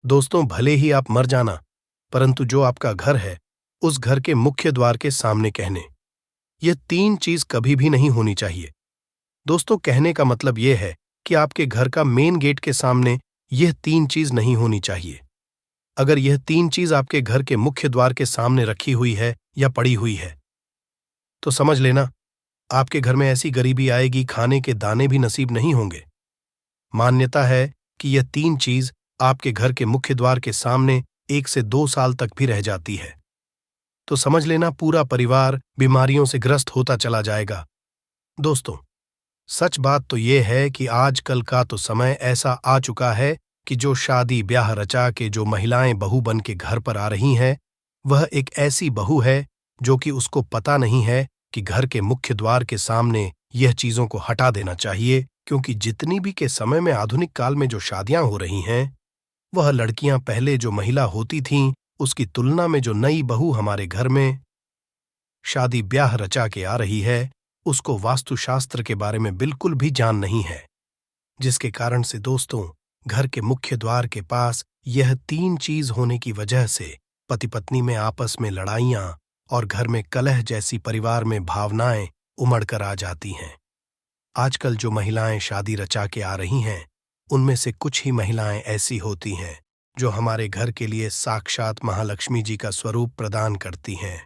दोस्तों, भले ही आप मर जाना, परंतु जो आपका घर है उस घर के मुख्य द्वार के सामने कहने, यह 3 चीज कभी भी नहीं होनी चाहिए। दोस्तों, कहने का मतलब यह है कि आपके घर का मेन गेट के सामने यह 3 चीज नहीं होनी चाहिए। अगर यह 3 चीज आपके घर के मुख्य द्वार के सामने रखी हुई है या पड़ी हुई है तो समझ लेना आपके घर में ऐसी गरीबी आएगी, खाने के दाने भी नसीब नहीं होंगे। मान्यता है कि यह 3 चीज आपके घर के मुख्य द्वार के सामने 1 से 2 साल तक भी रह जाती है तो समझ लेना पूरा परिवार बीमारियों से ग्रस्त होता चला जाएगा। दोस्तों, सच बात तो यह है कि आजकल का तो समय ऐसा आ चुका है कि जो शादी ब्याह रचा के जो महिलाएं बहू बन के घर पर आ रही हैं, वह एक ऐसी बहू है जो कि उसको पता नहीं है कि घर के मुख्य द्वार के सामने यह चीजों को हटा देना चाहिए, क्योंकि जितनी भी के समय में आधुनिक काल में जो शादियां हो रही हैं, वह लड़कियां पहले जो महिला होती थीं उसकी तुलना में जो नई बहू हमारे घर में शादी ब्याह रचा के आ रही है, उसको वास्तुशास्त्र के बारे में बिल्कुल भी जान नहीं है, जिसके कारण से दोस्तों घर के मुख्य द्वार के पास यह 3 चीज होने की वजह से पति पत्नी में आपस में लड़ाइयां और घर में कलह जैसी परिवार में भावनाएं उमड़ कर आ जाती हैं। आजकल जो महिलाएं शादी रचा के आ रही हैं, उनमें से कुछ ही महिलाएं ऐसी होती हैं जो हमारे घर के लिए साक्षात महालक्ष्मी जी का स्वरूप प्रदान करती हैं,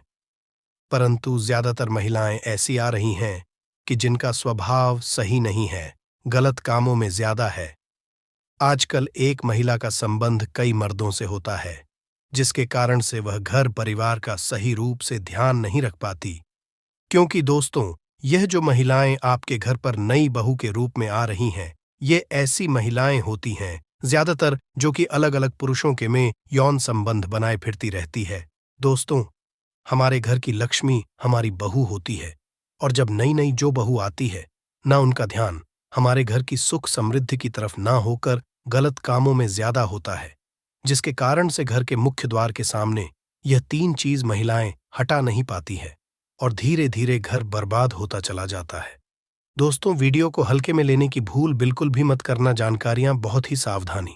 परंतु ज्यादातर महिलाएं ऐसी आ रही हैं कि जिनका स्वभाव सही नहीं है, गलत कामों में ज्यादा है। आजकल एक महिला का संबंध कई मर्दों से होता है, जिसके कारण से वह घर परिवार का सही रूप से ध्यान नहीं रख पाती, क्योंकि दोस्तों यह जो महिलाएं आपके घर पर नई बहू के रूप में आ रही हैं, ये ऐसी महिलाएं होती हैं ज्यादातर जो कि अलग अलग पुरुषों के में यौन संबंध बनाए फिरती रहती है। दोस्तों, हमारे घर की लक्ष्मी हमारी बहू होती है, और जब नई नई जो बहू आती है ना, उनका ध्यान हमारे घर की सुख समृद्धि की तरफ ना होकर गलत कामों में ज्यादा होता है, जिसके कारण से घर के मुख्य द्वार के सामने यह 3 चीज महिलाएं हटा नहीं पाती है और धीरे धीरे घर बर्बाद होता चला जाता है। दोस्तों, वीडियो को हल्के में लेने की भूल बिल्कुल भी मत करना। जानकारियां बहुत ही सावधानी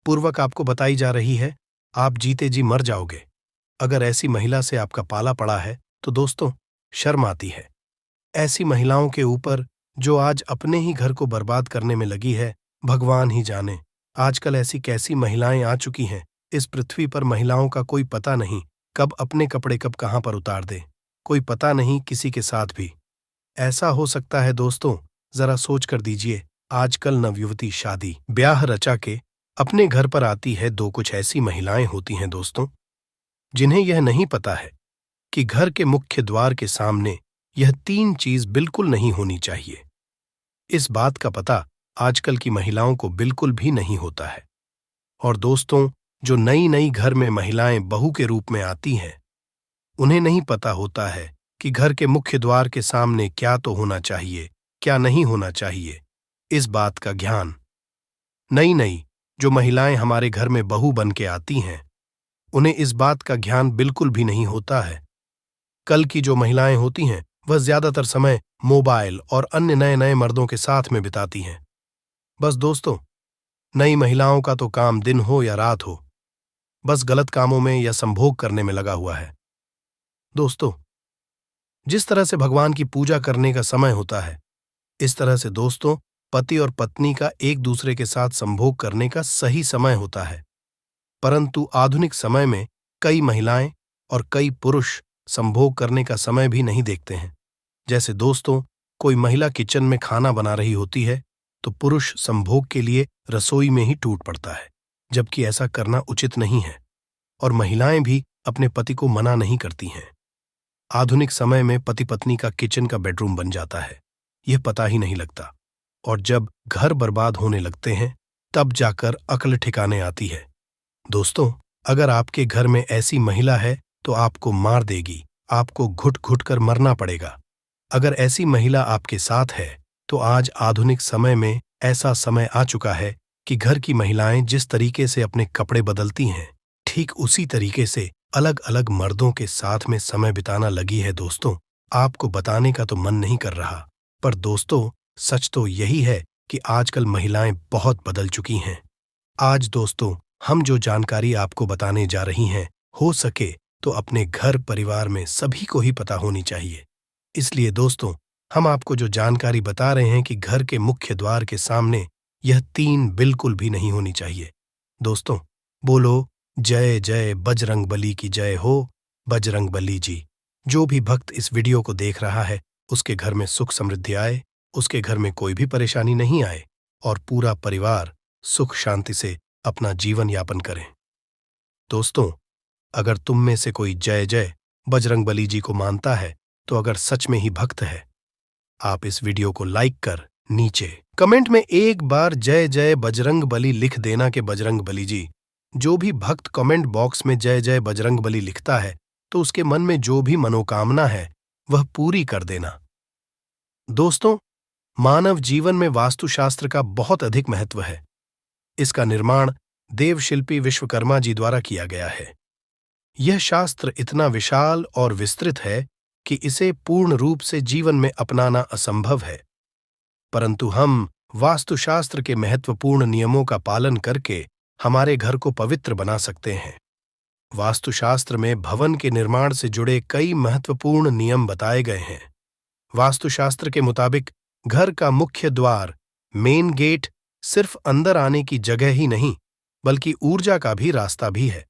पूर्वक आपको बताई जा रही है, आप जीते जी मर जाओगे अगर ऐसी महिला से आपका पाला पड़ा है तो दोस्तों शर्म आती है। ऐसी महिलाओं के ऊपर जो आज अपने ही घर को बर्बाद करने में लगी है, भगवान ही जाने आजकल ऐसी कैसी महिलाएं आ चुकी हैं इस पृथ्वी पर। महिलाओं का कोई पता नहीं कब अपने कपड़े कब कहां पर उतार दे, कोई पता नहीं किसी के साथ भी ऐसा हो सकता है। दोस्तों, जरा सोच कर दीजिए, आजकल नवयुवती शादी ब्याह रचा के अपने घर पर आती है, दो कुछ ऐसी महिलाएं होती हैं दोस्तों जिन्हें यह नहीं पता है कि घर के मुख्य द्वार के सामने यह 3 चीज बिल्कुल नहीं होनी चाहिए। इस बात का पता आजकल की महिलाओं को बिल्कुल भी नहीं होता है। और दोस्तों, जो नई नई घर में महिलाएं बहू के रूप में आती हैं, उन्हें नहीं पता होता है कि घर के मुख्य द्वार के सामने क्या तो होना चाहिए, क्या नहीं होना चाहिए। इस बात का ज्ञान नई नई जो महिलाएं हमारे घर में बहू बन के आती हैं, उन्हें इस बात का ज्ञान बिल्कुल भी नहीं होता है। कल की जो महिलाएं होती हैं वह ज्यादातर समय मोबाइल और अन्य नए नए मर्दों के साथ में बिताती हैं। बस दोस्तों, नई महिलाओं का तो काम दिन हो या रात हो, बस गलत कामों में या संभोग करने में लगा हुआ है। दोस्तों, जिस तरह से भगवान की पूजा करने का समय होता है, इस तरह से दोस्तों पति और पत्नी का एक दूसरे के साथ संभोग करने का सही समय होता है। परंतु आधुनिक समय में कई महिलाएं और कई पुरुष संभोग करने का समय भी नहीं देखते हैं। जैसे दोस्तों, कोई महिला किचन में खाना बना रही होती है तो पुरुष संभोग के लिए रसोई में ही टूट पड़ता है, जबकि ऐसा करना उचित नहीं है, और महिलाएं भी अपने पति को मना नहीं करती हैं। आधुनिक समय में पति पत्नी का किचन का बेडरूम बन जाता है, यह पता ही नहीं लगता, और जब घर बर्बाद होने लगते हैं तब जाकर अक्ल ठिकाने आती है। दोस्तों, अगर आपके घर में ऐसी महिला है तो आपको मार देगी, आपको घुट घुट कर मरना पड़ेगा। अगर ऐसी महिला आपके साथ है तो आज आधुनिक समय में ऐसा समय आ चुका है कि घर की महिलाएं जिस तरीके से अपने कपड़े बदलती हैं, ठीक उसी तरीके से अलग अलग मर्दों के साथ में समय बिताना लगी है। दोस्तों, आपको बताने का तो मन नहीं कर रहा, पर दोस्तों सच तो यही है कि आजकल महिलाएं बहुत बदल चुकी हैं। आज दोस्तों हम जो जानकारी आपको बताने जा रही हैं, हो सके तो अपने घर परिवार में सभी को ही पता होनी चाहिए। इसलिए दोस्तों, हम आपको जो जानकारी बता रहे हैं कि घर के मुख्य द्वार के सामने यह 3 बिल्कुल भी नहीं होनी चाहिए। दोस्तों, बोलो जय जय बजरंगबली की जय हो, बजरंगबली जी। जो भी भक्त इस वीडियो को देख रहा है, उसके घर में सुख समृद्धि आए, उसके घर में कोई भी परेशानी नहीं आए और पूरा परिवार सुख शांति से अपना जीवन यापन करें। दोस्तों, अगर तुम में से कोई जय जय बजरंगबली जी को मानता है, तो अगर सच में ही भक्त है, आप इस वीडियो को लाइक कर नीचे कमेंट में एक बार जय जय बजरंगबली लिख देना कि बजरंगबली जी। जो भी भक्त कमेंट बॉक्स में जय जय बजरंगबली लिखता है, तो उसके मन में जो भी मनोकामना है वह पूरी कर देना। दोस्तों, मानव जीवन में वास्तुशास्त्र का बहुत अधिक महत्व है। इसका निर्माण देवशिल्पी विश्वकर्मा जी द्वारा किया गया है। यह शास्त्र इतना विशाल और विस्तृत है कि इसे पूर्ण रूप से जीवन में अपनाना असंभव है, परंतु हम वास्तुशास्त्र के महत्वपूर्ण नियमों का पालन करके हमारे घर को पवित्र बना सकते हैं। वास्तुशास्त्र में भवन के निर्माण से जुड़े कई महत्वपूर्ण नियम बताए गए हैं। वास्तुशास्त्र के मुताबिक घर का मुख्य द्वार, मेन गेट, सिर्फ अंदर आने की जगह ही नहीं, बल्कि ऊर्जा का भी रास्ता भी है।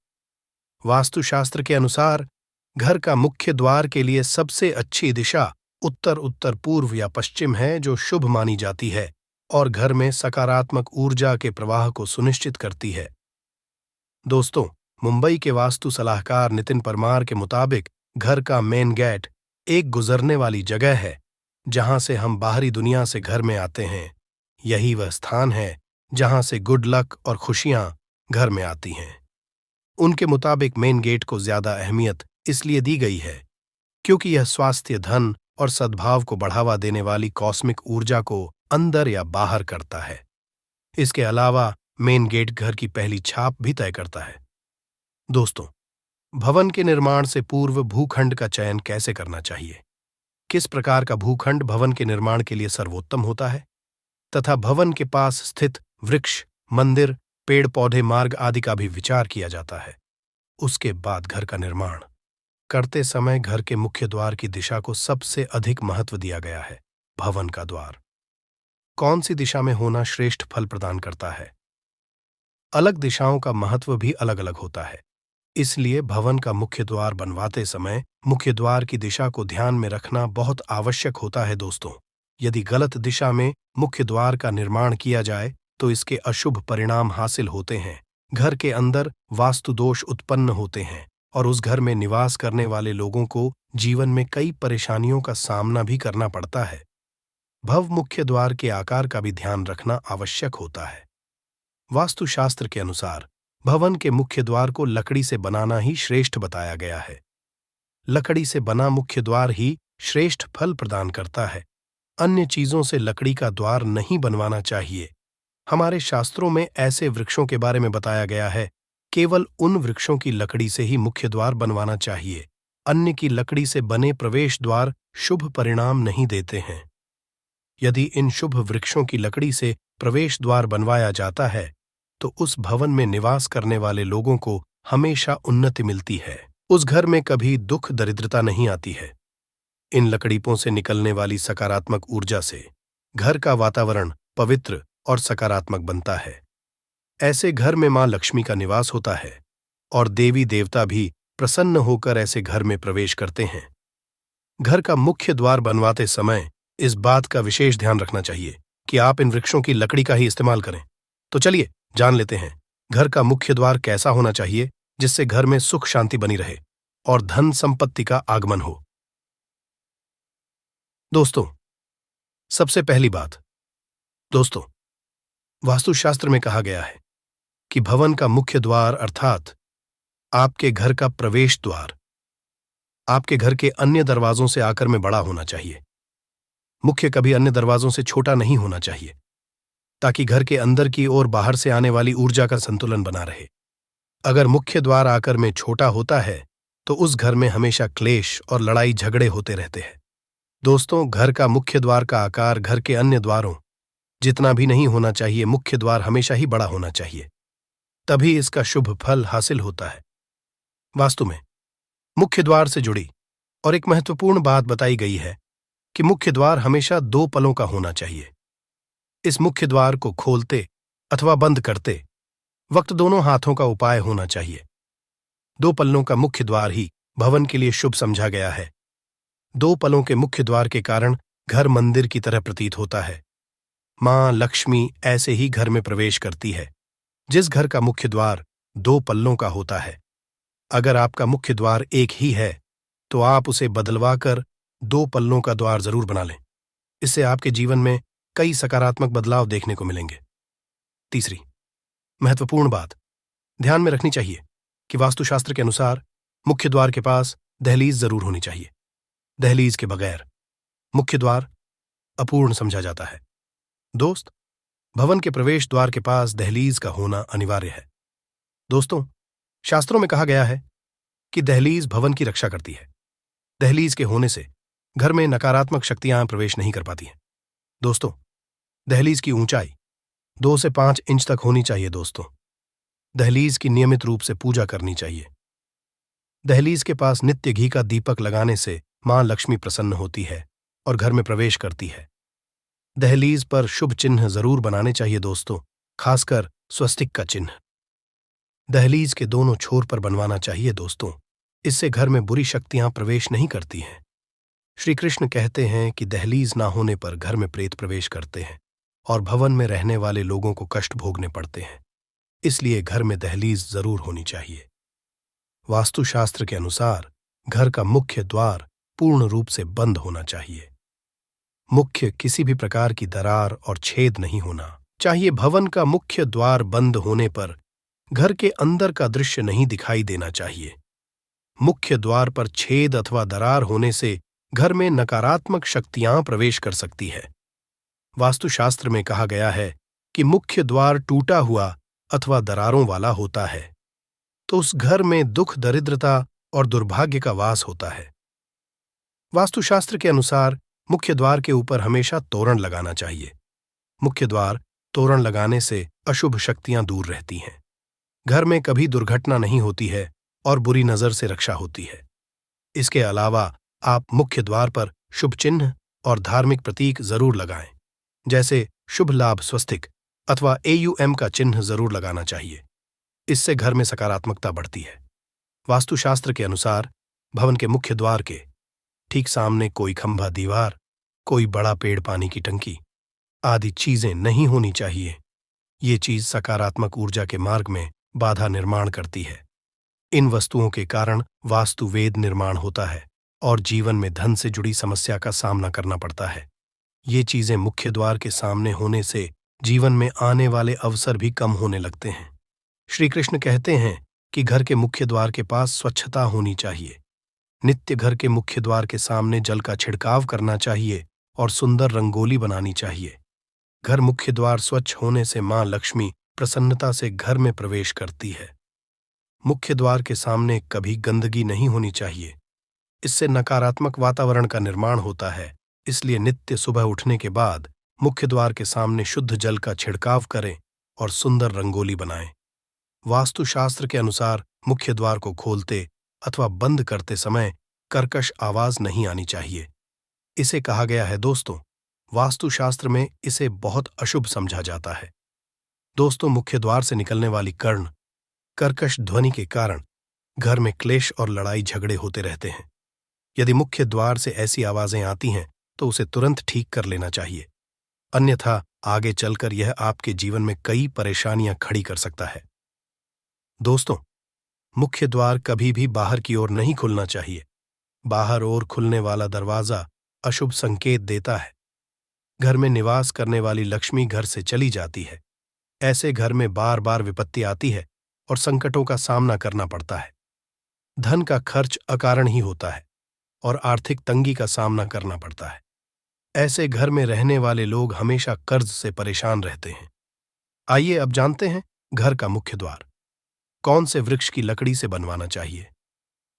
वास्तुशास्त्र के अनुसार घर का मुख्य द्वार के लिए सबसे अच्छी दिशा उत्तर, उत्तर पूर्व या पश्चिम है, जो शुभ मानी जाती है और घर में सकारात्मक ऊर्जा के प्रवाह को सुनिश्चित करती है। दोस्तों, मुंबई के वास्तु सलाहकार नितिन परमार के मुताबिक घर का मेन गेट एक गुजरने वाली जगह है, जहां से हम बाहरी दुनिया से घर में आते हैं। यही वह स्थान है जहां से गुड लक और खुशियां घर में आती हैं। उनके मुताबिक मेन गेट को ज्यादा अहमियत इसलिए दी गई है क्योंकि यह स्वास्थ्य, धन और सद्भाव को बढ़ावा देने वाली कॉस्मिक ऊर्जा को अंदर या बाहर करता है। इसके अलावा मेन गेट घर की पहली छाप भी तय करता है। दोस्तों, भवन के निर्माण से पूर्व भूखंड का चयन कैसे करना चाहिए, किस प्रकार का भूखंड भवन के निर्माण के लिए सर्वोत्तम होता है, तथा भवन के पास स्थित वृक्ष, मंदिर, पेड़ पौधे, मार्ग आदि का भी विचार किया जाता है। उसके बाद घर का निर्माण करते समय घर के मुख्य द्वार की दिशा को सबसे अधिक महत्व दिया गया है। भवन का द्वार कौन सी दिशा में होना श्रेष्ठ फल प्रदान करता है? अलग दिशाओं का महत्व भी अलग अलग होता है। इसलिए भवन का मुख्य द्वार बनवाते समय मुख्य द्वार की दिशा को ध्यान में रखना बहुत आवश्यक होता है। दोस्तों, यदि गलत दिशा में मुख्य द्वार का निर्माण किया जाए तो इसके अशुभ परिणाम हासिल होते हैं। घर के अंदर वास्तु दोष उत्पन्न होते हैं और उस घर में निवास करने वाले लोगों को जीवन में कई परेशानियों का सामना भी करना पड़ता है। भव मुख्य द्वार के आकार का भी ध्यान रखना आवश्यक होता है। वास्तुशास्त्र के अनुसार भवन के मुख्य द्वार को लकड़ी से बनाना ही श्रेष्ठ बताया गया है। लकड़ी से बना मुख्य द्वार ही श्रेष्ठ फल प्रदान करता है। अन्य चीजों से लकड़ी का द्वार नहीं बनवाना चाहिए। हमारे शास्त्रों में ऐसे वृक्षों के बारे में बताया गया है, केवल उन वृक्षों की लकड़ी से ही मुख्य द्वार बनवाना चाहिए। अन्य की लकड़ी से बने प्रवेश द्वार शुभ परिणाम नहीं देते हैं। यदि इन शुभ वृक्षों की लकड़ी से प्रवेश द्वार बनवाया जाता है तो उस भवन में निवास करने वाले लोगों को हमेशा उन्नति मिलती है। उस घर में कभी दुख दरिद्रता नहीं आती है। इन लकड़ीपों से निकलने वाली सकारात्मक ऊर्जा से घर का वातावरण पवित्र और सकारात्मक बनता है। ऐसे घर में मां लक्ष्मी का निवास होता है और देवी देवता भी प्रसन्न होकर ऐसे घर में प्रवेश करते हैं। घर का मुख्य द्वार बनवाते समय इस बात का विशेष ध्यान रखना चाहिए कि आप इन वृक्षों की लकड़ी का ही इस्तेमाल करें। तो चलिए जान लेते हैं घर का मुख्य द्वार कैसा होना चाहिए जिससे घर में सुख शांति बनी रहे और धन संपत्ति का आगमन हो। दोस्तों, सबसे पहली बात, दोस्तों, वास्तुशास्त्र में कहा गया है कि भवन का मुख्य द्वार अर्थात आपके घर का प्रवेश द्वार आपके घर के अन्य दरवाजों से आकर में बड़ा होना चाहिए। मुख्य कभी अन्य दरवाजों से छोटा नहीं होना चाहिए, ताकि घर के अंदर की ओर बाहर से आने वाली ऊर्जा का संतुलन बना रहे। अगर मुख्य द्वार आकर में छोटा होता है तो उस घर में हमेशा क्लेश और लड़ाई झगड़े होते रहते हैं। दोस्तों, घर का मुख्य द्वार का आकार घर के अन्य द्वारों जितना भी नहीं होना चाहिए। मुख्य द्वार हमेशा ही बड़ा होना चाहिए तभी इसका शुभ फल हासिल होता है। वास्तु में मुख्य द्वार से जुड़ी और एक महत्वपूर्ण बात बताई गई है कि मुख्य द्वार हमेशा 2 पलों का होना चाहिए। इस मुख्य द्वार को खोलते अथवा बंद करते वक्त दोनों हाथों का उपाय होना चाहिए। 2 पल्लों का मुख्य द्वार ही भवन के लिए शुभ समझा गया है। 2 पलों के मुख्य द्वार के कारण घर मंदिर की तरह प्रतीत होता है। मां लक्ष्मी ऐसे ही घर में प्रवेश करती है जिस घर का मुख्य द्वार 2 पल्लों का होता है। अगर आपका मुख्य द्वार एक ही है तो आप उसे बदलवा कर 2 पल्लों का द्वार जरूर बना लें। इससे आपके जीवन में कई सकारात्मक बदलाव देखने को मिलेंगे। तीसरी महत्वपूर्ण बात ध्यान में रखनी चाहिए कि वास्तुशास्त्र के अनुसार मुख्य द्वार के पास दहलीज जरूर होनी चाहिए। दहलीज के बगैर मुख्य द्वार अपूर्ण समझा जाता है। दोस्त, भवन के प्रवेश द्वार के पास दहलीज का होना अनिवार्य है। दोस्तों, शास्त्रों में कहा गया है कि दहलीज भवन की रक्षा करती है। दहलीज के होने से घर में नकारात्मक शक्तियां प्रवेश नहीं कर पाती हैं। दोस्तों, दहलीज की ऊंचाई 2 से 5 इंच तक होनी चाहिए। दोस्तों, दहलीज की नियमित रूप से पूजा करनी चाहिए। दहलीज के पास नित्य घी का दीपक लगाने से मां लक्ष्मी प्रसन्न होती है और घर में प्रवेश करती है। दहलीज पर शुभ चिन्ह जरूर बनाने चाहिए। दोस्तों, खासकर स्वस्तिक का चिन्ह दहलीज के दोनों छोर पर बनवाना चाहिए। दोस्तों, इससे घर में बुरी शक्तियां प्रवेश नहीं करती हैं। श्री कृष्ण कहते हैं कि दहलीज ना होने पर घर में प्रेत प्रवेश करते हैं और भवन में रहने वाले लोगों को कष्ट भोगने पड़ते हैं। इसलिए घर में दहलीज जरूर होनी चाहिए। वास्तुशास्त्र के अनुसार घर का मुख्य द्वार पूर्ण रूप से बंद होना चाहिए। मुख्य किसी भी प्रकार की दरार और छेद नहीं होना चाहिए। भवन का मुख्य द्वार बंद होने पर घर के अंदर का दृश्य नहीं दिखाई देना चाहिए। मुख्य द्वार पर छेद अथवा दरार होने से घर में नकारात्मक शक्तियां प्रवेश कर सकती है। वास्तुशास्त्र में कहा गया है कि मुख्य द्वार टूटा हुआ अथवा दरारों वाला होता है तो उस घर में दुख, दरिद्रता और दुर्भाग्य का वास होता है। वास्तुशास्त्र के अनुसार मुख्य द्वार के ऊपर हमेशा तोरण लगाना चाहिए। मुख्य द्वार तोरण लगाने से अशुभ शक्तियां दूर रहती हैं। घर में कभी दुर्घटना नहीं होती है और बुरी नजर से रक्षा होती है। इसके अलावा आप मुख्य द्वार पर शुभ चिन्ह और धार्मिक प्रतीक जरूर लगाएं, जैसे शुभ लाभ स्वस्तिक अथवा AUM का चिन्ह जरूर लगाना चाहिए। इससे घर में सकारात्मकता बढ़ती है। वास्तुशास्त्र के अनुसार भवन के मुख्य द्वार के ठीक सामने कोई खंभा, दीवार, कोई बड़ा पेड़, पानी की टंकी आदि चीजें नहीं होनी चाहिए। ये चीज सकारात्मक ऊर्जा के मार्ग में बाधा निर्माण करती है। इन वस्तुओं के कारण वास्तुवेद निर्माण होता है और जीवन में धन से जुड़ी समस्या का सामना करना पड़ता है। ये चीजें मुख्य द्वार के सामने होने से जीवन में आने वाले अवसर भी कम होने लगते हैं। श्री कृष्ण कहते हैं कि घर के मुख्य द्वार के पास स्वच्छता होनी चाहिए। नित्य घर के मुख्य द्वार के सामने जल का छिड़काव करना चाहिए और सुंदर रंगोली बनानी चाहिए। घर मुख्य द्वार स्वच्छ होने से मां लक्ष्मी प्रसन्नता से घर में प्रवेश करती है। मुख्य द्वार के सामने कभी गंदगी नहीं होनी चाहिए। इससे नकारात्मक वातावरण का निर्माण होता है। इसलिए नित्य सुबह उठने के बाद मुख्य द्वार के सामने शुद्ध जल का छिड़काव करें और सुंदर रंगोली बनाएं। वास्तुशास्त्र के अनुसार मुख्य द्वार को खोलते अथवा बंद करते समय कर्कश आवाज नहीं आनी चाहिए। इसे कहा गया है दोस्तों, वास्तुशास्त्र में इसे बहुत अशुभ समझा जाता है। दोस्तों, मुख्य द्वार से निकलने वाली कर्कश ध्वनि के कारण घर में क्लेश और लड़ाई झगड़े होते रहते हैं। यदि मुख्य द्वार से ऐसी आवाजें आती हैं तो उसे तुरंत ठीक कर लेना चाहिए, अन्यथा आगे चलकर यह आपके जीवन में कई परेशानियां खड़ी कर सकता है। दोस्तों, मुख्य द्वार कभी भी बाहर की ओर नहीं खुलना चाहिए। बाहर ओर खुलने वाला दरवाजा अशुभ संकेत देता है। घर में निवास करने वाली लक्ष्मी घर से चली जाती है। ऐसे घर में बार बार विपत्ति आती है और संकटों का सामना करना पड़ता है। धन का खर्च अकारण ही होता है और आर्थिक तंगी का सामना करना पड़ता है। ऐसे घर में रहने वाले लोग हमेशा कर्ज से परेशान रहते हैं। आइए अब जानते हैं घर का मुख्य द्वार कौन से वृक्ष की लकड़ी से बनवाना चाहिए।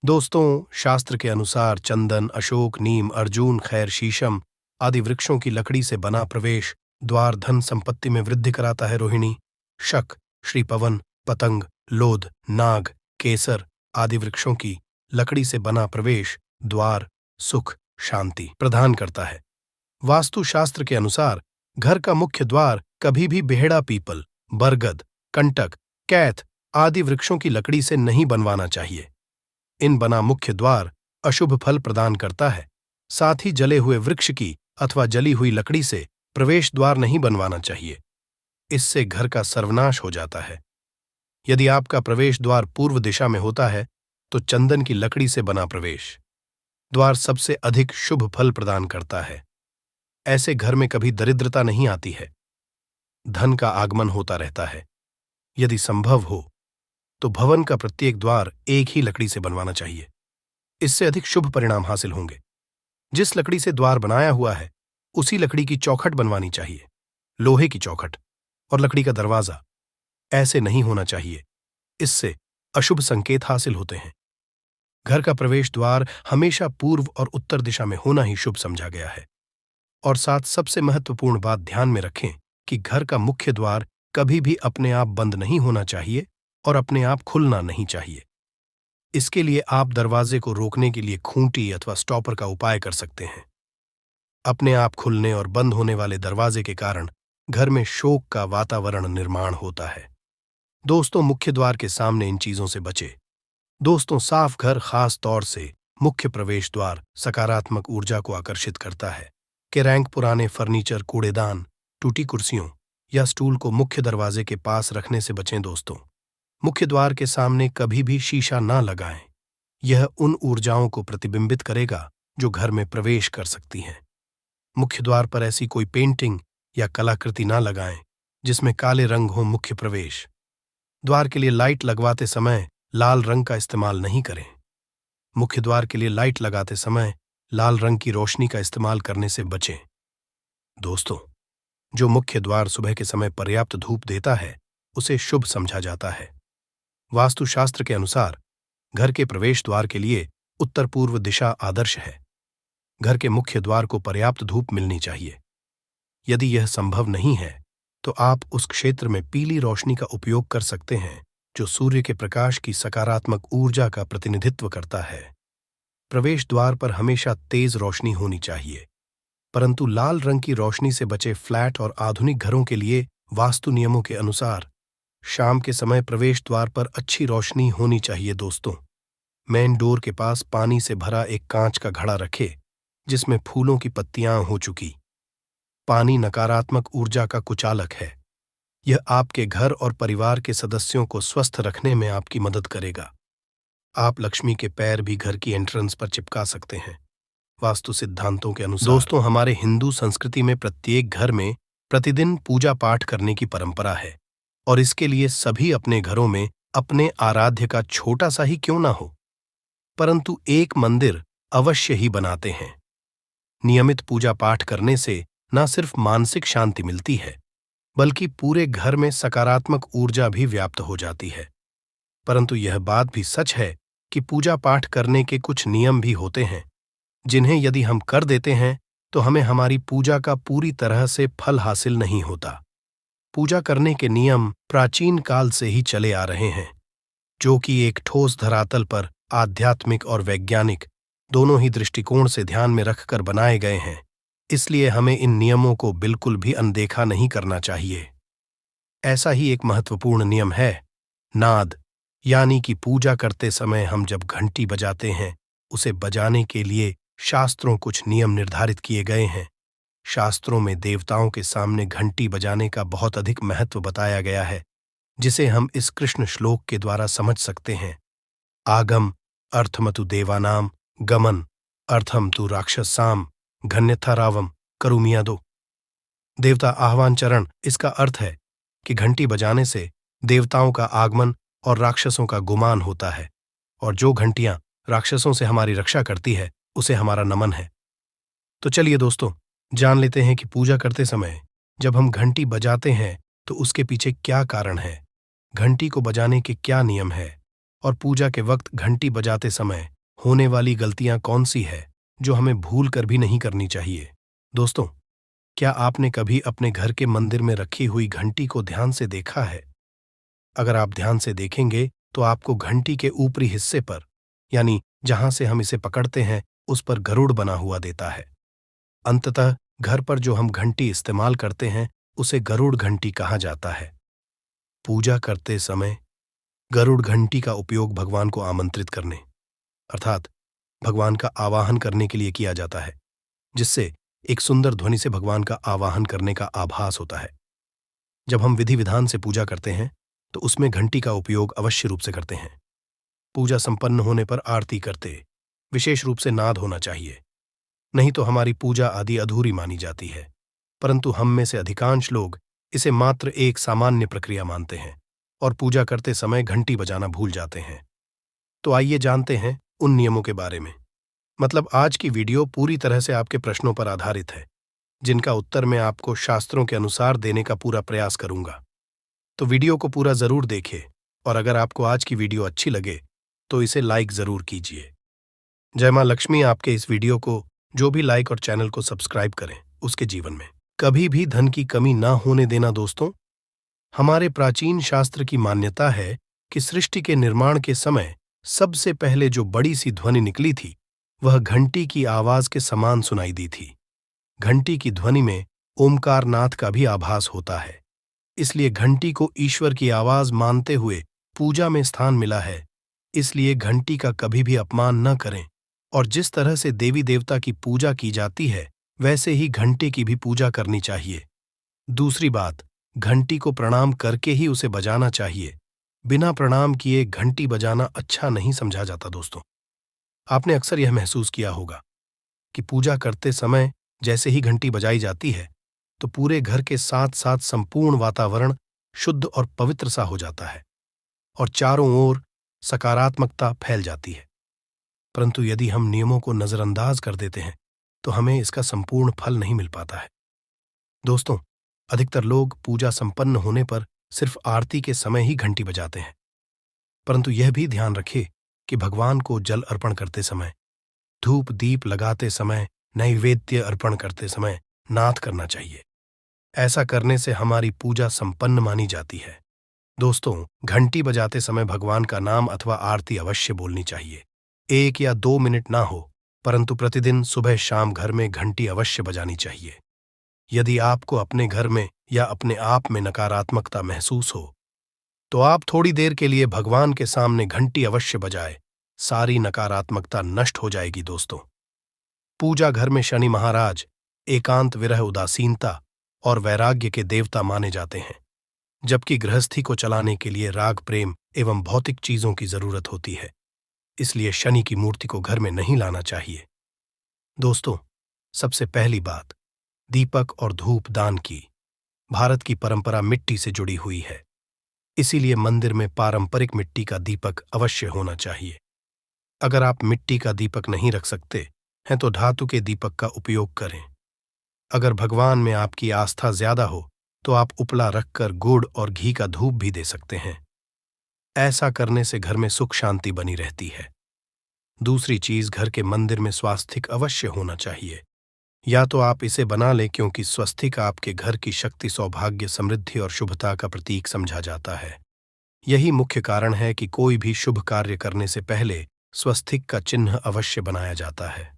दोस्तों, शास्त्र के अनुसार चंदन, अशोक, नीम, अर्जुन, खैर, शीशम आदि वृक्षों की लकड़ी से बना प्रवेश द्वार धन संपत्ति में वृद्धि कराता है। रोहिणी, शक, श्री पवन, पतंग, लोध, नाग, केसर आदि वृक्षों की लकड़ी से बना प्रवेश द्वार सुख, शांति प्रदान करता है। वास्तुशास्त्र के अनुसार घर का मुख्य द्वार कभी भी बेहड़ा पीपल, बरगद, कंटक, कैथ आदि वृक्षों की लकड़ी से नहीं बनवाना चाहिए। इन बना मुख्य द्वार अशुभ फल प्रदान करता है। साथ ही जले हुए वृक्ष की अथवा जली हुई लकड़ी से प्रवेश द्वार नहीं बनवाना चाहिए। इससे घर का सर्वनाश हो जाता है। यदि आपका प्रवेश द्वार पूर्व दिशा में होता है तो चंदन की लकड़ी से बना प्रवेश द्वार सबसे अधिक शुभ फल प्रदान करता है। ऐसे घर में कभी दरिद्रता नहीं आती है, धन का आगमन होता रहता है। यदि संभव हो तो भवन का प्रत्येक द्वार एक ही लकड़ी से बनवाना चाहिए। इससे अधिक शुभ परिणाम हासिल होंगे। जिस लकड़ी से द्वार बनाया हुआ है उसी लकड़ी की चौखट बनवानी चाहिए, लोहे की चौखट, और लकड़ी का दरवाजा ऐसे नहीं होना चाहिए। इससे अशुभ संकेत हासिल होते हैं। घर का प्रवेश द्वार हमेशा पूर्व और उत्तर दिशा में होना ही शुभ समझा गया है। और साथ सबसे महत्वपूर्ण बात ध्यान में रखें कि घर का मुख्य द्वार कभी भी अपने आप बंद नहीं होना चाहिए और अपने आप खुलना नहीं चाहिए। इसके लिए आप दरवाजे को रोकने के लिए खूंटी अथवा स्टॉपर का उपाय कर सकते हैं। अपने आप खुलने और बंद होने वाले दरवाजे के कारण घर में शोक का वातावरण निर्माण होता है। दोस्तों, मुख्य द्वार के सामने इन चीजों से बचे। दोस्तों, साफ घर खास तौर से मुख्य प्रवेश द्वार सकारात्मक ऊर्जा को आकर्षित करता है। कि रैंक पुराने फर्नीचर, कूड़ेदान, टूटी कुर्सियों या स्टूल को मुख्य दरवाजे के पास रखने से बचें। दोस्तों, मुख्य द्वार के सामने कभी भी शीशा ना लगाएं। यह उन ऊर्जाओं को प्रतिबिंबित करेगा जो घर में प्रवेश कर सकती हैं। मुख्य द्वार पर ऐसी कोई पेंटिंग या कलाकृति ना लगाएं जिसमें काले रंग हो। मुख्य प्रवेश द्वार के लिए लाइट लगवाते समय लाल रंग का इस्तेमाल नहीं करें। मुख्य द्वार के लिए लाइट लगाते समय लाल रंग की रोशनी का इस्तेमाल करने से बचें। दोस्तों, जो मुख्य द्वार सुबह के समय पर्याप्त धूप देता है उसे शुभ समझा जाता है। वास्तुशास्त्र के अनुसार घर के प्रवेश द्वार के लिए उत्तर पूर्व दिशा आदर्श है। घर के मुख्य द्वार को पर्याप्त धूप मिलनी चाहिए। यदि यह संभव नहीं है तो आप उस क्षेत्र में पीली रोशनी का उपयोग कर सकते हैं जो सूर्य के प्रकाश की सकारात्मक ऊर्जा का प्रतिनिधित्व करता है। प्रवेश द्वार पर हमेशा तेज रोशनी होनी चाहिए, परंतु लाल रंग की रोशनी से बचे फ्लैट और आधुनिक घरों के लिए वास्तु नियमों के अनुसार शाम के समय प्रवेश द्वार पर अच्छी रोशनी होनी चाहिए। दोस्तों, मेन डोर के पास पानी से भरा एक कांच का घड़ा रखें जिसमें फूलों की पत्तियां हो चुकी। पानी नकारात्मक ऊर्जा का कुचालक है। यह आपके घर और परिवार के सदस्यों को स्वस्थ रखने में आपकी मदद करेगा। आप लक्ष्मी के पैर भी घर की एंट्रेंस पर चिपका सकते हैं वास्तु सिद्धांतों के अनुसार। दोस्तों, हमारे हिंदू संस्कृति में प्रत्येक घर में प्रतिदिन पूजा पाठ करने की परंपरा है और इसके लिए सभी अपने घरों में अपने आराध्य का छोटा सा ही क्यों ना हो, परंतु एक मंदिर अवश्य ही बनाते हैं। नियमित पूजा पाठ करने से न सिर्फ मानसिक शांति मिलती है बल्कि पूरे घर में सकारात्मक ऊर्जा भी व्याप्त हो जाती है। परंतु यह बात भी सच है कि पूजा पाठ करने के कुछ नियम भी होते हैं जिन्हें यदि हम कर देते हैं तो हमें हमारी पूजा का पूरी तरह से फल हासिल नहीं होता। पूजा करने के नियम प्राचीन काल से ही चले आ रहे हैं जो कि एक ठोस धरातल पर आध्यात्मिक और वैज्ञानिक दोनों ही दृष्टिकोण से ध्यान में रखकर बनाए गए हैं। इसलिए हमें इन नियमों को बिल्कुल भी अनदेखा नहीं करना चाहिए। ऐसा ही एक महत्वपूर्ण नियम है नाद, यानी कि पूजा करते समय हम जब घंटी बजाते हैं उसे बजाने के लिए शास्त्रों कुछ नियम निर्धारित किए गए हैं। शास्त्रों में देवताओं के सामने घंटी बजाने का बहुत अधिक महत्व बताया गया है जिसे हम इस कृष्ण श्लोक के द्वारा समझ सकते हैं। आगम अर्थमतु देवानाम गमन अर्थम तु राक्षसाम घन्यथा रावम करुमियादो। देवता आह्वान चरण, इसका अर्थ है कि घंटी बजाने से देवताओं का आगमन और राक्षसों का गुमान होता है और जो घंटियां राक्षसों से हमारी रक्षा करती है उसे हमारा नमन है। तो चलिए दोस्तों, जान लेते हैं कि पूजा करते समय जब हम घंटी बजाते हैं तो उसके पीछे क्या कारण है, घंटी को बजाने के क्या नियम है और पूजा के वक्त घंटी बजाते समय होने वाली गलतियां कौन सी है जो हमें भूल कर भी नहीं करनी चाहिए। दोस्तों, क्या आपने कभी अपने घर के मंदिर में रखी हुई घंटी को ध्यान से देखा है? अगर आप ध्यान से देखेंगे तो आपको घंटी के ऊपरी हिस्से पर, यानी जहां से हम इसे पकड़ते हैं, उस पर गरुड़ बना हुआ देता है। अंततः घर पर जो हम घंटी इस्तेमाल करते हैं उसे गरुड़ घंटी कहा जाता है। पूजा करते समय गरुड़ घंटी का उपयोग भगवान को आमंत्रित करने, अर्थात भगवान का आवाहन करने के लिए किया जाता है, जिससे एक सुंदर ध्वनि से भगवान का आवाहन करने का आभास होता है। जब हम विधि विधान से पूजा करते हैं तो उसमें घंटी का उपयोग अवश्य रूप से करते हैं। पूजा संपन्न होने पर आरती करते विशेष रूप से नाद होना चाहिए, नहीं तो हमारी पूजा आदि अधूरी मानी जाती है। परंतु हम में से अधिकांश लोग इसे मात्र एक सामान्य प्रक्रिया मानते हैं और पूजा करते समय घंटी बजाना भूल जाते हैं। तो आइए जानते हैं उन नियमों के बारे में। मतलब आज की वीडियो पूरी तरह से आपके प्रश्नों पर आधारित है, जिनका उत्तर मैं आपको शास्त्रों के अनुसार देने का पूरा प्रयास करूंगा। तो वीडियो को पूरा जरूर देखें और अगर आपको आज की वीडियो अच्छी लगे तो इसे लाइक जरूर कीजिए। जय मां लक्ष्मी आपके इस वीडियो को जो भी लाइक और चैनल को सब्सक्राइब करें उसके जीवन में कभी भी धन की कमी ना होने देना। दोस्तों, हमारे प्राचीन शास्त्र की मान्यता है कि सृष्टि के निर्माण के समय सबसे पहले जो बड़ी सी ध्वनि निकली थी वह घंटी की आवाज के समान सुनाई दी थी। घंटी की ध्वनि में ओमकार नाथ का भी आभास होता है, इसलिए घंटी को ईश्वर की आवाज मानते हुए पूजा में स्थान मिला है। इसलिए घंटी का कभी भी अपमान न करें और जिस तरह से देवी देवता की पूजा की जाती है वैसे ही घंटे की भी पूजा करनी चाहिए। दूसरी बात, घंटी को प्रणाम करके ही उसे बजाना चाहिए। बिना प्रणाम किए घंटी बजाना अच्छा नहीं समझा जाता। दोस्तों, आपने अक्सर यह महसूस किया होगा कि पूजा करते समय जैसे ही घंटी बजाई जाती है तो पूरे घर के साथ साथ संपूर्ण वातावरण शुद्ध और पवित्र सा हो जाता है और चारों ओर सकारात्मकता फैल जाती है। परंतु यदि हम नियमों को नजरअंदाज कर देते हैं तो हमें इसका संपूर्ण फल नहीं मिल पाता है। दोस्तों, अधिकतर लोग पूजा संपन्न होने पर सिर्फ आरती के समय ही घंटी बजाते हैं, परंतु यह भी ध्यान रखें कि भगवान को जल अर्पण करते समय, धूप दीप लगाते समय, नैवेद्य अर्पण करते समय नाद करना चाहिए। ऐसा करने से हमारी पूजा संपन्न मानी जाती है। दोस्तों, घंटी बजाते समय भगवान का नाम अथवा आरती अवश्य बोलनी चाहिए। 1 या 2 मिनट ना हो, परंतु प्रतिदिन सुबह शाम घर में घंटी अवश्य बजानी चाहिए। यदि आपको अपने घर में या अपने आप में नकारात्मकता महसूस हो तो आप थोड़ी देर के लिए भगवान के सामने घंटी अवश्य बजाए, सारी नकारात्मकता नष्ट हो जाएगी। दोस्तों, पूजा घर में शनि महाराज एकांत, विरह, उदासीनता और वैराग्य के देवता माने जाते हैं, जबकि गृहस्थी को चलाने के लिए राग, प्रेम एवं भौतिक चीजों की जरूरत होती है। इसलिए शनि की मूर्ति को घर में नहीं लाना चाहिए। दोस्तों, सबसे पहली बात, दीपक और धूप दान की। भारत की परंपरा मिट्टी से जुड़ी हुई है, इसीलिए मंदिर में पारंपरिक मिट्टी का दीपक अवश्य होना चाहिए। अगर आप मिट्टी का दीपक नहीं रख सकते हैं तो धातु के दीपक का उपयोग करें। अगर भगवान में आपकी आस्था ज्यादा हो तो आप उपला रखकर गुड़ और घी का धूप भी दे सकते हैं। ऐसा करने से घर में सुख शांति बनी रहती है। दूसरी चीज, घर के मंदिर में स्वास्तिक अवश्य होना चाहिए। या तो आप इसे बना लें, क्योंकि स्वस्तिक आपके घर की शक्ति, सौभाग्य, समृद्धि और शुभता का प्रतीक समझा जाता है। यही मुख्य कारण है कि कोई भी शुभ कार्य करने से पहले स्वस्तिक का चिन्ह अवश्य बनाया जाता है।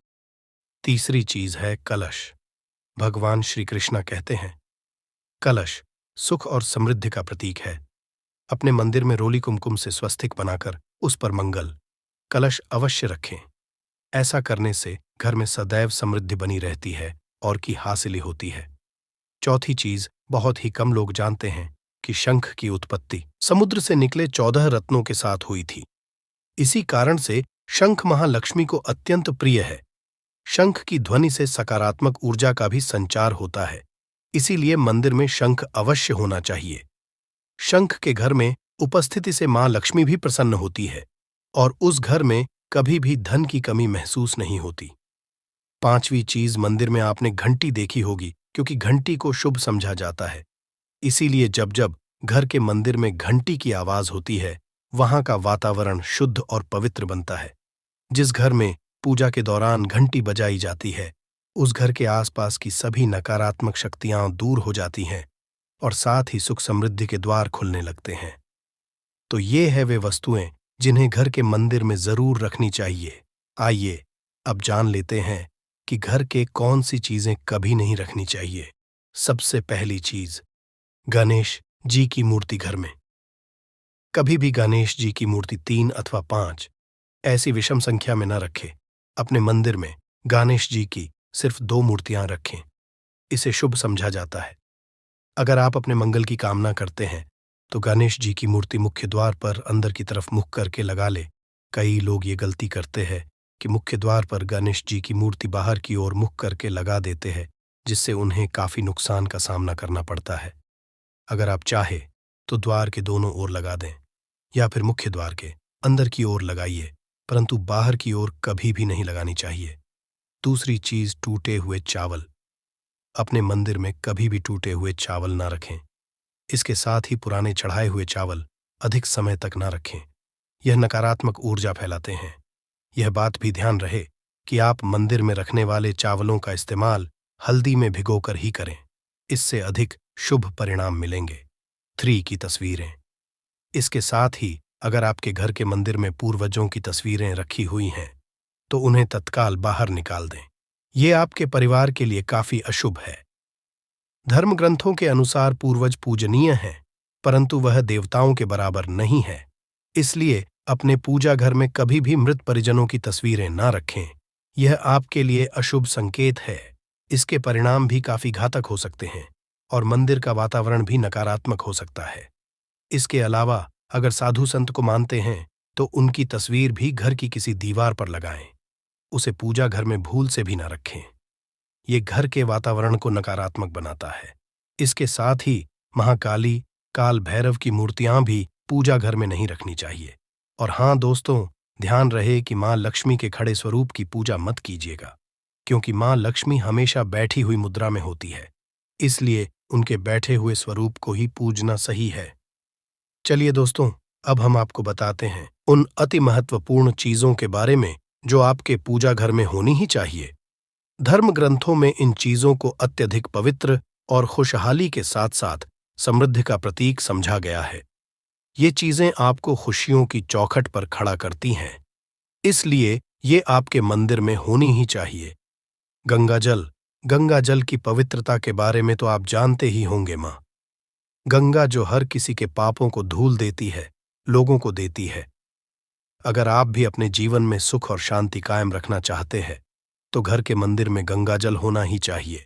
तीसरी चीज है कलश। भगवान श्री कृष्ण कहते हैं, कलश सुख और समृद्धि का प्रतीक है। अपने मंदिर में रोली कुमकुम से स्वस्तिक बनाकर उस पर मंगल कलश अवश्य रखें। ऐसा करने से घर में सदैव समृद्धि बनी रहती है और की हासिल होती है। चौथी चीज, बहुत ही कम लोग जानते हैं कि शंख की उत्पत्ति समुद्र से निकले 14 रत्नों के साथ हुई थी। इसी कारण से शंख महालक्ष्मी को अत्यंत प्रिय है। शंख की ध्वनि से सकारात्मक ऊर्जा का भी संचार होता है, इसीलिए मंदिर में शंख अवश्य होना चाहिए। शंख के घर में उपस्थिति से मां लक्ष्मी भी प्रसन्न होती है और उस घर में कभी भी धन की कमी महसूस नहीं होती। पांचवी चीज, मंदिर में आपने घंटी देखी होगी, क्योंकि घंटी को शुभ समझा जाता है। इसीलिए जब जब घर के मंदिर में घंटी की आवाज होती है वहां का वातावरण शुद्ध और पवित्र बनता है। जिस घर में पूजा के दौरान घंटी बजाई जाती है उस घर के आसपास की सभी नकारात्मक शक्तियां दूर हो जाती हैं और साथ ही सुख समृद्धि के द्वार खुलने लगते हैं। तो ये है वे वस्तुएं जिन्हें घर के मंदिर में जरूर रखनी चाहिए। आइए अब जान लेते हैं कि घर के कौन सी चीजें कभी नहीं रखनी चाहिए। सबसे पहली चीज, गणेश जी की मूर्ति घर में। कभी भी गणेश जी की मूर्ति 3 अथवा 5 ऐसी विषम संख्या में न रखें। अपने मंदिर में गणेश जी की सिर्फ 2 मूर्तियां रखें। इसे शुभ समझा जाता है। अगर आप अपने मंगल की कामना करते हैं तो गणेश जी की मूर्ति मुख्य द्वार पर अंदर की तरफ मुख करके लगा ले। कई लोग ये गलती करते हैं कि मुख्य द्वार पर गणेश जी की मूर्ति बाहर की ओर मुख करके लगा देते हैं, जिससे उन्हें काफी नुकसान का सामना करना पड़ता है। अगर आप चाहे तो द्वार के दोनों ओर लगा दें या फिर मुख्य द्वार के अंदर की ओर लगाइए, परंतु बाहर की ओर कभी भी नहीं लगानी चाहिए। दूसरी चीज, टूटे हुए चावल। अपने मंदिर में कभी भी टूटे हुए चावल ना रखें। इसके साथ ही पुराने चढ़ाए हुए चावल अधिक समय तक ना रखें। यह नकारात्मक ऊर्जा फैलाते हैं। यह बात भी ध्यान रहे कि आप मंदिर में रखने वाले चावलों का इस्तेमाल हल्दी में भिगोकर ही करें। इससे अधिक शुभ परिणाम मिलेंगे। 3 की तस्वीरें। इसके साथ ही अगर आपके घर के मंदिर में पूर्वजों की तस्वीरें रखी हुई हैं तो उन्हें तत्काल बाहर निकाल दें। ये आपके परिवार के लिए काफी अशुभ है। धर्म ग्रंथों के अनुसार पूर्वज पूजनीय हैं, परंतु वह देवताओं के बराबर नहीं है। इसलिए अपने पूजा घर में कभी भी मृत परिजनों की तस्वीरें ना रखें। यह आपके लिए अशुभ संकेत है। इसके परिणाम भी काफी घातक हो सकते हैं और मंदिर का वातावरण भी नकारात्मक हो सकता है। इसके अलावा अगर साधु संत को मानते हैं तो उनकी तस्वीर भी घर की किसी दीवार पर लगाएं। उसे पूजा घर में भूल से भी ना रखें। ये घर के वातावरण को नकारात्मक बनाता है। इसके साथ ही महाकाली, काल भैरव की मूर्तियां भी पूजा घर में नहीं रखनी चाहिए। और हाँ दोस्तों, ध्यान रहे कि मां लक्ष्मी के खड़े स्वरूप की पूजा मत कीजिएगा, क्योंकि मां लक्ष्मी हमेशा बैठी हुई मुद्रा में होती है। इसलिए उनके बैठे हुए स्वरूप को ही पूजना सही है। चलिए दोस्तों, अब हम आपको बताते हैं उन अति महत्वपूर्ण चीजों के बारे में जो आपके पूजा घर में होनी ही चाहिए। धर्म ग्रंथों में इन चीजों को अत्यधिक पवित्र और खुशहाली के साथ साथ समृद्धि का प्रतीक समझा गया है। ये चीजें आपको खुशियों की चौखट पर खड़ा करती हैं, इसलिए ये आपके मंदिर में होनी ही चाहिए। गंगा जल। गंगा जल की पवित्रता के बारे में तो आप जानते ही होंगे। मां गंगा जो हर किसी के पापों को धूल देती है, लोगों को देती है। अगर आप भी अपने जीवन में सुख और शांति कायम रखना चाहते हैं तो घर के मंदिर में गंगा जल होना ही चाहिए।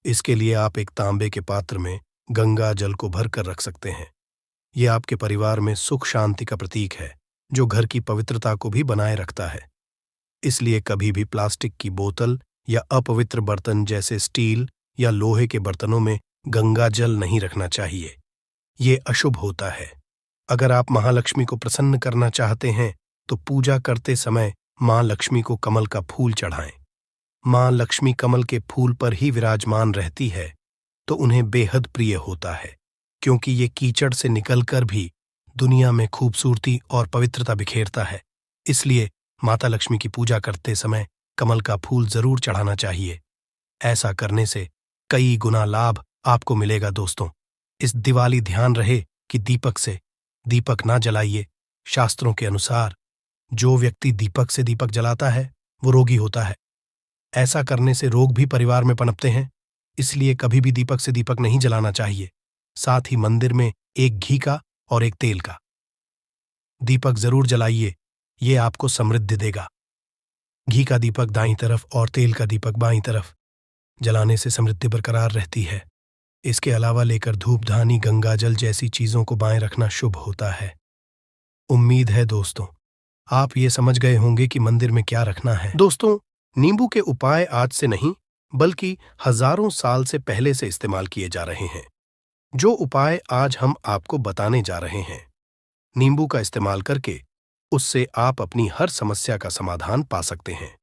इसके लिए आप एक तांबे के पात्र में गंगा जल को भरकर रख सकते हैं। यह आपके परिवार में सुख शांति का प्रतीक है, जो घर की पवित्रता को भी बनाए रखता है। इसलिए कभी भी प्लास्टिक की बोतल या अपवित्र बर्तन जैसे स्टील या लोहे के बर्तनों में गंगा जल नहीं रखना चाहिए। ये अशुभ होता है। अगर आप महालक्ष्मी को प्रसन्न करना चाहते हैं तो पूजा करते समय मां लक्ष्मी को कमल का फूल चढ़ाएं। मां लक्ष्मी कमल के फूल पर ही विराजमान रहती है, तो उन्हें बेहद प्रिय होता है, क्योंकि ये कीचड़ से निकलकर भी दुनिया में खूबसूरती और पवित्रता बिखेरता है। इसलिए माता लक्ष्मी की पूजा करते समय कमल का फूल जरूर चढ़ाना चाहिए। ऐसा करने से कई गुना लाभ आपको मिलेगा। दोस्तों, इस दिवाली ध्यान रहे कि दीपक से दीपक ना जलाइए। शास्त्रों के अनुसार जो व्यक्ति दीपक से दीपक जलाता है वो रोगी होता है। ऐसा करने से रोग भी परिवार में पनपते हैं। इसलिए कभी भी दीपक से दीपक नहीं जलाना चाहिए। साथ ही मंदिर में एक घी का और एक तेल का दीपक जरूर जलाइए। ये आपको समृद्धि देगा। घी का दीपक दाईं तरफ और तेल का दीपक बाईं तरफ जलाने से समृद्धि बरकरार रहती है। इसके अलावा लेकर धूप धानी गंगा जल जैसी चीजों को बाएं रखना शुभ होता है। उम्मीद है दोस्तों आप ये समझ गए होंगे कि मंदिर में क्या रखना है। दोस्तों, नींबू के उपाय आज से नहीं बल्कि हजारों साल से पहले से इस्तेमाल किए जा रहे हैं। जो उपाय आज हम आपको बताने जा रहे हैं, नींबू का इस्तेमाल करके उससे आप अपनी हर समस्या का समाधान पा सकते हैं।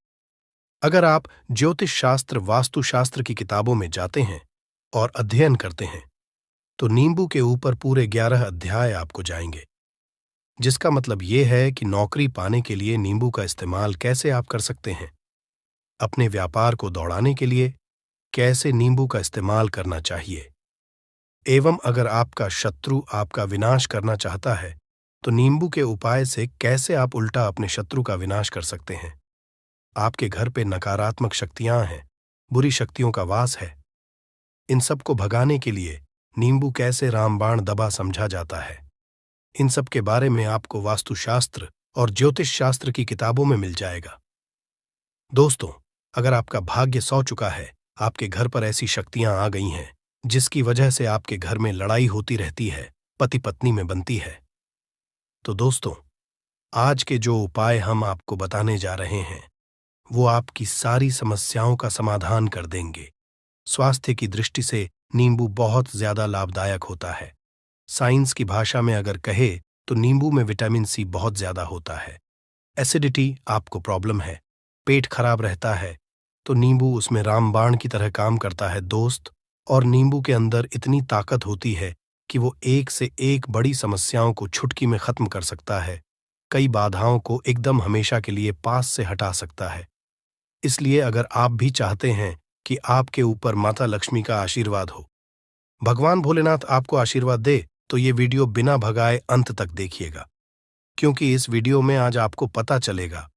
अगर आप ज्योतिष शास्त्र, वास्तुशास्त्र की किताबों में जाते हैं और अध्ययन करते हैं तो नींबू के ऊपर पूरे 11 अध्याय आपको जाएंगे, जिसका मतलब यह है कि नौकरी पाने के लिए नींबू का इस्तेमाल कैसे आप कर सकते हैं, अपने व्यापार को दौड़ाने के लिए कैसे नींबू का इस्तेमाल करना चाहिए, एवं अगर आपका शत्रु आपका विनाश करना चाहता है तो नींबू के उपाय से कैसे आप उल्टा अपने शत्रु का विनाश कर सकते हैं। आपके घर पे नकारात्मक शक्तियां हैं, बुरी शक्तियों का वास है। इन सब को भगाने के लिए नींबू कैसे रामबाण दबा समझा जाता है, इन सब के बारे में आपको वास्तुशास्त्र और ज्योतिष शास्त्र की किताबों में मिल जाएगा। दोस्तों, अगर आपका भाग्य सौ चुका है, आपके घर पर ऐसी शक्तियां आ गई हैं जिसकी वजह से आपके घर में लड़ाई होती रहती है, पति पत्नी में बनती है, तो दोस्तों, आज के जो उपाय हम आपको बताने जा रहे हैं वो आपकी सारी समस्याओं का समाधान कर देंगे। स्वास्थ्य की दृष्टि से नींबू बहुत ज्यादा लाभदायक होता है। साइंस की भाषा में अगर कहे तो नींबू में विटामिन सी बहुत ज्यादा होता है। एसिडिटी आपको प्रॉब्लम है, पेट खराब रहता है, तो नींबू उसमें रामबाण की तरह काम करता है दोस्त। और नींबू के अंदर इतनी ताकत होती है कि वो एक से एक बड़ी समस्याओं को चुटकी में खत्म कर सकता है, कई बाधाओं को एकदम हमेशा के लिए पास से हटा सकता है। इसलिए अगर आप भी चाहते हैं कि आपके ऊपर माता लक्ष्मी का आशीर्वाद हो, भगवान भोलेनाथ आपको आशीर्वाद दे, तो ये वीडियो बिना भगाए अंत तक देखिएगा, क्योंकि इस वीडियो में आज आपको पता चलेगा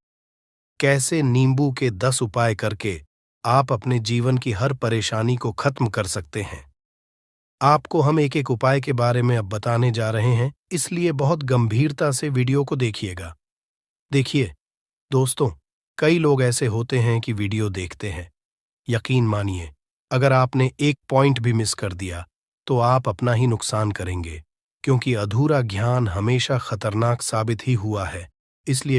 कैसे नींबू के 10 उपाय करके आप अपने जीवन की हर परेशानी को खत्म कर सकते हैं। आपको हम एक एक उपाय के बारे में अब बताने जा रहे हैं, इसलिए बहुत गंभीरता से वीडियो को देखिएगा। देखिए दोस्तों, कई लोग ऐसे होते हैं कि वीडियो देखते हैं, यकीन मानिए अगर आपने एक पॉइंट भी मिस कर दिया तो आप अपना ही नुकसान करेंगे, क्योंकि अधूरा ज्ञान हमेशा खतरनाक साबित ही हुआ है। इसलिए